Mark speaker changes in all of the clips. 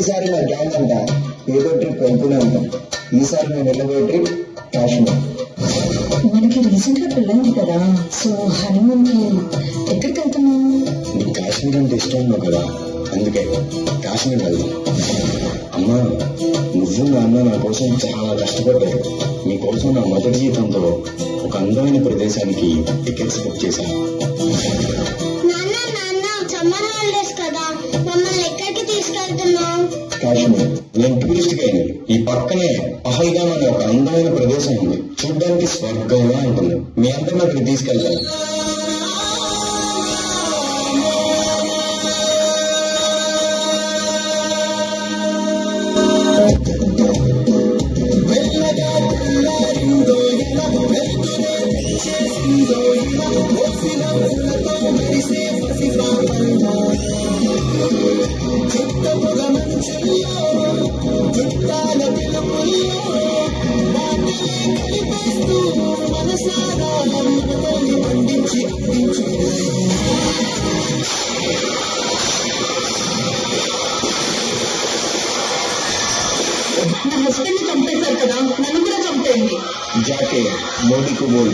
Speaker 1: ప్రతిసారి నా గ్యాంగ్ అంతా ఏదో ట్రిప్ వెళ్తూనే ఉంటాం. ఈసారి నేను వెళ్ళబోయే ట్రిప్ కాశ్మీర్.
Speaker 2: మనకి రీసెంట్ గా పెళ్ళైంది కదా, సో హనీమూన్ కి ఎక్కడికి వెళ్తున్నాం?
Speaker 1: నీకు కాశ్మీర్ అంటే ఇష్టం ఉన్నావు కదా, అందుకే కాశ్మీర్ వెళ్దాం. అమ్మా, నువ్వు మా అన్న నా కోసం చాలా కష్టపడ్డారు. మీకోసం నా మొదటి జీతంతో ఒక అందమైన ప్రదేశానికి టికెట్స్ బుక్ చేశాను.
Speaker 3: సమ్మర్ హాలిడేస్ కదా, మమ్మల్ని ఎక్కడికి తీసుకెళ్తున్నావు?
Speaker 1: కాశ్మీర్. నేను టూరిస్ట్ గైడ్. ఈ పక్కనే పహల్గామ్ అనే ఒక అందమైన ప్రదేశం ఉంది. చూడ్డానికి స్వర్గంగా ఉంటుంది. మీ అందరం అక్కడికి తీసుకెళ్తాను.
Speaker 2: నా హస్బెండ్ ని చంపేశారు కదా, నన్ను కూడా చంపేయండి.
Speaker 1: जाके मोदी को बोल.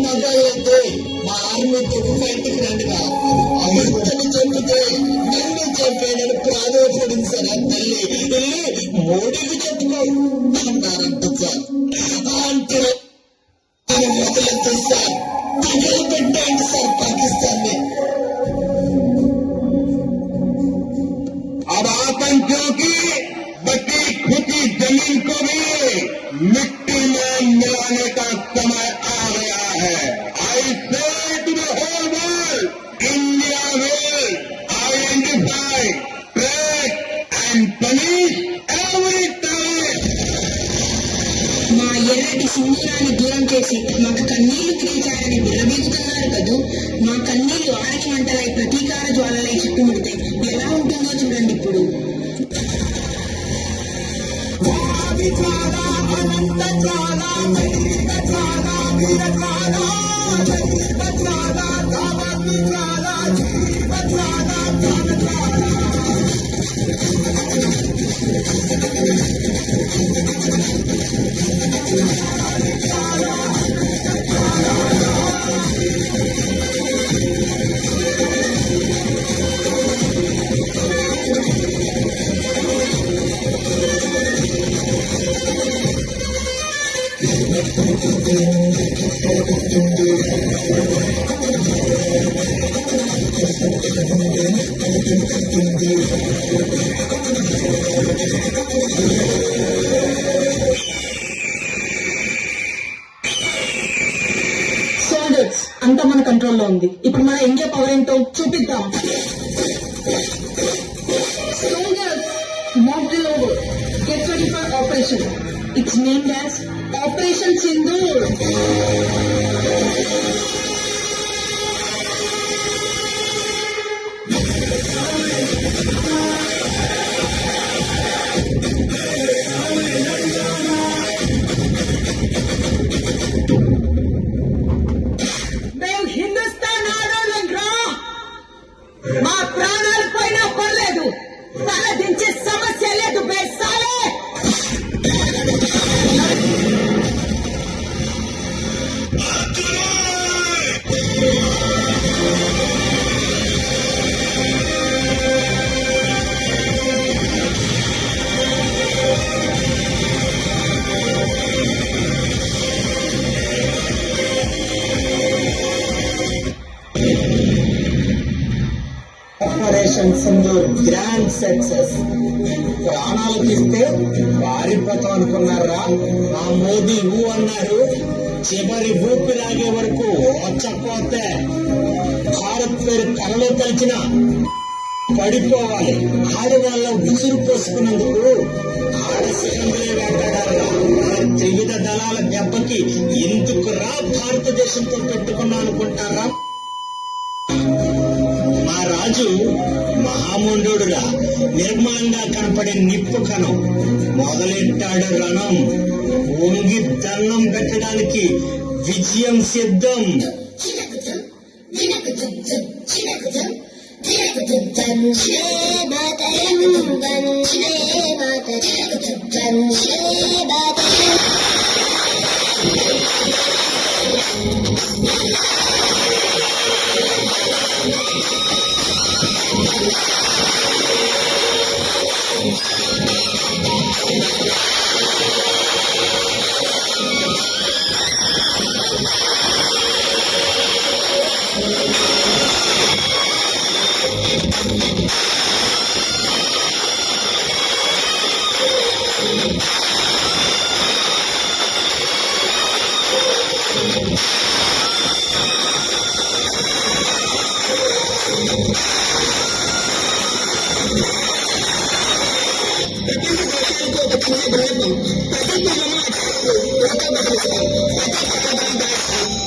Speaker 4: మగాళ్ళతో మా ఆర్మీతో బయటికి రండిగా, అమృతని చంపితే నన్ను చంపేనని ప్రాధాన్యపడింది సార్. ఆ తల్లి వెళ్ళి మోడీకి చెప్పుకో అన్నారంట సార్. అంటే మొదలెత్తా సార్, పగలు పెట్టండి సార్ పాకిస్తాన్ ని. अब आतंकियों की बची खुदी जमीन को भी मिट्टी में मिलाने का समय आ गया है. I say to the whole world, India will identify, track and punish every terrorist.
Speaker 2: మా ఎర్రటి సింధూరాన్ని దూరం చేసి మాకు కన్నీళ్లు పీల్చారని విరవీస్తున్నారు కదూ. మా కన్నీళ్లు ఆరకి మంటలై ప్రతీకార జ్వాలలై చుట్టుముడితే ఎలా ఉంటుందో చూడండి ఇప్పుడు. సోల్జర్స్ అంతా మన కంట్రోల్లో ఉంది. ఇప్పుడు మన ఇండియా పవర్ ఏంటో చూపిద్దాం. Soldiers move the over, get ready for operation. It's named as operation Sindoor. మేము హిందుస్థాన్ ఆడోళ్ళంట్రా. మా ప్రాణాలు పోయినా పర్లేదు, తల దించే సమస్య లేదు బేసాలే.
Speaker 5: Operation Sindoor grand success. ప్రాణాలు తీస్తే పారిపోతాం అనుకున్నారా? ఆ మోదీ ఊ అన్నారు, చివరి ఊపిరాగే వరకు వచ్చకపోతే భారత్ పేరు కలలో తలిచిన పడిపోవాలి. ఆడవాళ్ళ ఉసురు పోసుకున్నందుకు ఆడశిఖంగులే వేటాడారా? త్రివిధ దళాల దెబ్బకి ఎందుకురా భారతదేశంతో పెట్టుకున్నా అనుకుంటారా? మా రాజు మహాముండోడురా, నిర్మలంగా కనపడే నిప్పు కణం. మొదలెట్టాడు రణం, వంగి దండం పెట్టడానికి విజయం సిద్ధం.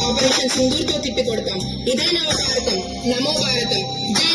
Speaker 2: ఆపరేషన్ సింధూర్ తో తిప్పి కొడతాం. ఇదే నవ భారతం. నమో భారతం. జై